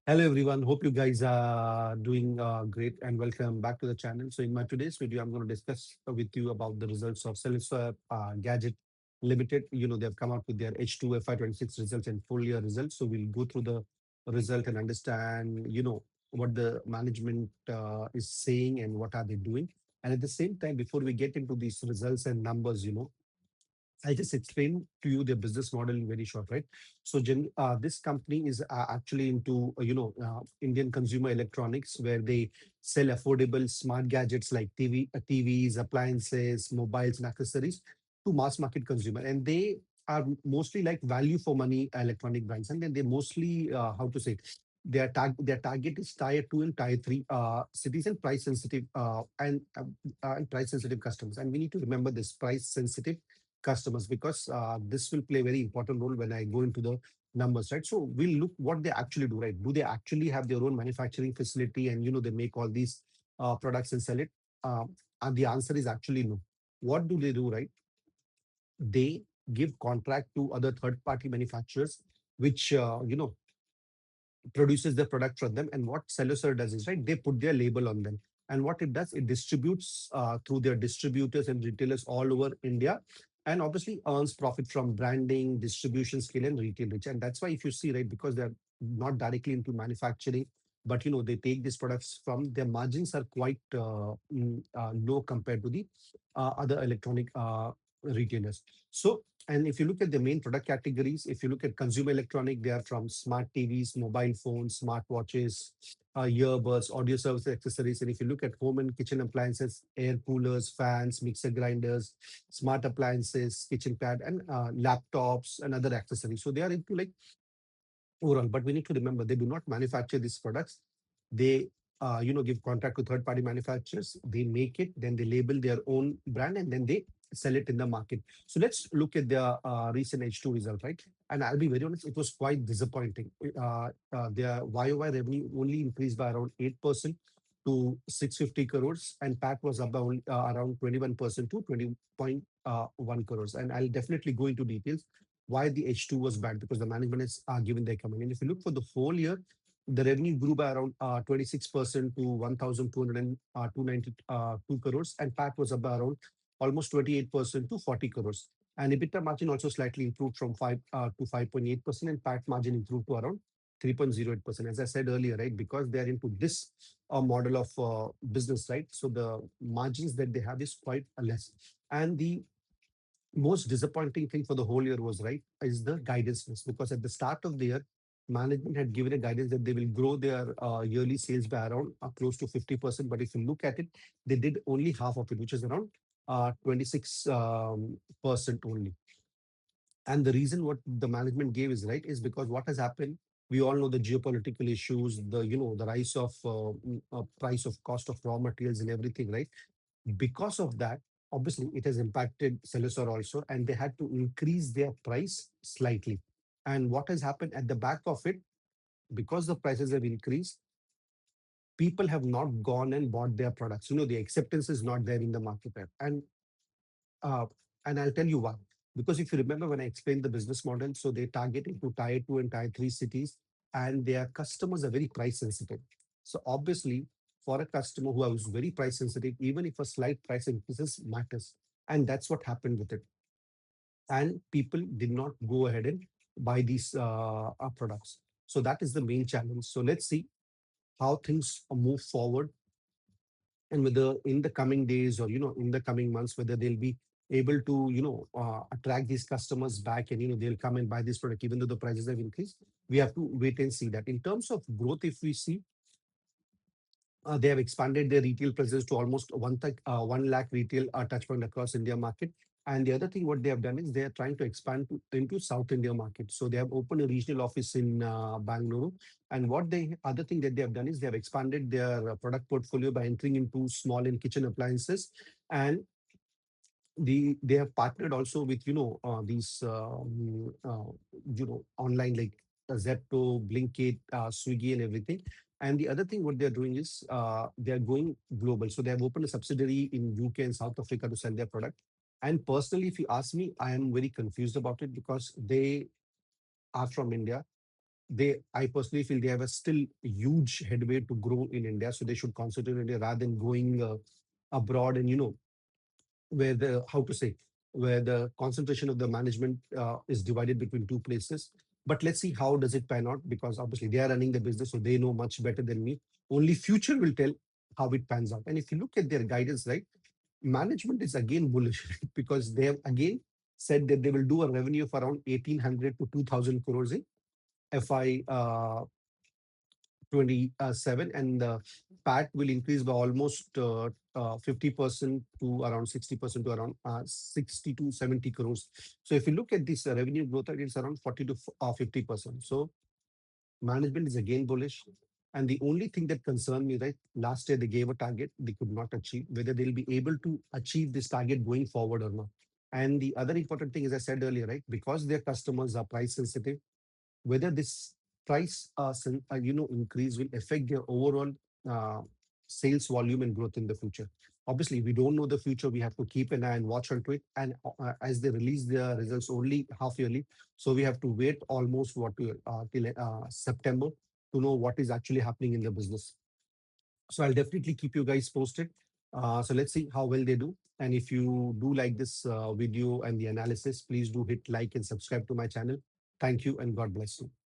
Hello everyone. Hope you guys are doing great and welcome back to the channel. So in my today's video, I'm going to discuss with you about the results of Cellecor Gadget Limited. They've come out with their H2 FY26 results and full year results. So we'll go through the result and understand, what the management is saying and what are they doing. And at the same time, before we get into these results and numbers, I just explained to you their business model in very short, right? So, this company is actually into Indian consumer electronics, where they sell affordable smart gadgets like TVs, appliances, mobiles, and accessories to mass market consumer, and they are mostly like value for money electronic brands, and then they mostly how to say their target is tier two and tier three cities and price sensitive and price sensitive customers, and we need to remember this price sensitive customers because this will play a very important role when I go into the numbers, right? So we'll look what they actually do, right? Do they actually have their own manufacturing facility and they make all these products and sell it? And the answer is actually no. What do they do, right? They give contract to other third party manufacturers, which produces the product from them. And what Cellular does is, right, they put their label on them. And what it does, it distributes through their distributors and retailers all over India, and obviously earns profit from branding, distribution scale, and retail reach. And that's why if you see, right, because they're not directly into manufacturing, but they take these products from their margins are quite low compared to the other electronic retailers. So and if you look at the main product categories, if you look at consumer electronic, they are from smart TVs, mobile phones, smart watches, earbuds, audio service accessories. And if you look at home and kitchen appliances, air coolers, fans, mixer grinders, smart appliances, kitchen pad, and laptops and other accessories. So they are into like overall, but we need to remember they do not manufacture these products. They give contract to third party manufacturers. They make it, then they label their own brand, and then they sell it in the market. So let's look at their recent H2 result, right? And I'll be very honest, it was quite disappointing. Their YOY revenue only increased by around 8% to 650 crores, and PAT was about around 21% to 20.1 crores. And I'll definitely go into details why the H2 was bad, because the management is given their comment. And if you look for the whole year, the revenue grew by around 26% to 1,292 crores, and PAT was up by around almost 28% to 40 crores. And EBITDA margin also slightly improved from 5 to 5.8%, and PAT margin improved to around 3.08%. As I said earlier, right, because they are into this model of business, right? So the margins that they have is quite less. And the most disappointing thing for the whole year was, right, is the guidance miss, because at the start of the year management had given a guidance that they will grow their yearly sales by around close to 50%, but if you look at it, they did only half of it, which is around 26 percent only. And the reason what the management gave is, right, is because what has happened, we all know the geopolitical issues, the the rise of price of cost of raw materials and everything, right? Because of that, obviously, it has impacted sellers also, and they had to increase their price slightly. And what has happened at the back of it, because the prices have increased, people have not gone and bought their products. The acceptance is not there in the market. Uh, and I'll tell you why. Because if you remember when I explained the business model, so they target into tier two and tier three cities, and their customers are very price sensitive. So obviously, for a customer who is very price sensitive, even if a slight price increases matters, and that's what happened with it. And people did not go ahead and buy these products. So that is the main challenge. So let's see how things move forward, and whether in the coming days or in the coming months, whether they'll be able to attract these customers back, and they'll come and buy this product even though the prices have increased. We have to wait and see that. In terms of growth, if we see, they have expanded their retail presence to almost 1 lakh retail touchpoint across India market. And the other thing what they have done is they are trying to expand into South India market. So they have opened a regional office in Bangalore. And what they other thing that they have done is they have expanded their product portfolio by entering into small and kitchen appliances. And they have partnered also with these online like Zepto, Blinkit, Swiggy, and everything. And the other thing what they're doing is they are going global. So they have opened a subsidiary in UK and South Africa to sell their product. And personally, if you ask me, I am very confused about it, because they are from India. I personally feel they have a still huge headway to grow in India, so they should concentrate in India rather than going abroad, and where the how to say where the concentration of the management is divided between two places. But let's see how does it pan out, because obviously they are running the business, so they know much better than me. Only future will tell how it pans out. And if you look at their guidance, right, management is again bullish because they have again said that they will do a revenue of around 1800 to 2000 crores in FY 27, and the PAT will increase by almost 50% to around 60% to around 60 to 70 crores. So if you look at this revenue growth rate, it's around 40 to 50%. So management is again bullish. And the only thing that concerned me, right, last year they gave a target they could not achieve, whether they'll be able to achieve this target going forward or not. And the other important thing, as I said earlier, right, because their customers are price sensitive, whether this price increase will affect their overall uh, sales volume and growth in the future. Obviously we don't know the future, we have to keep an eye and watch onto it. And as they release their results only half yearly, so we have to wait almost till September to know what is actually happening in the business. So I'll definitely keep you guys posted. So let's see how well they do. And if you do like this video and the analysis, please do hit like and subscribe to my channel. Thank you and God bless you.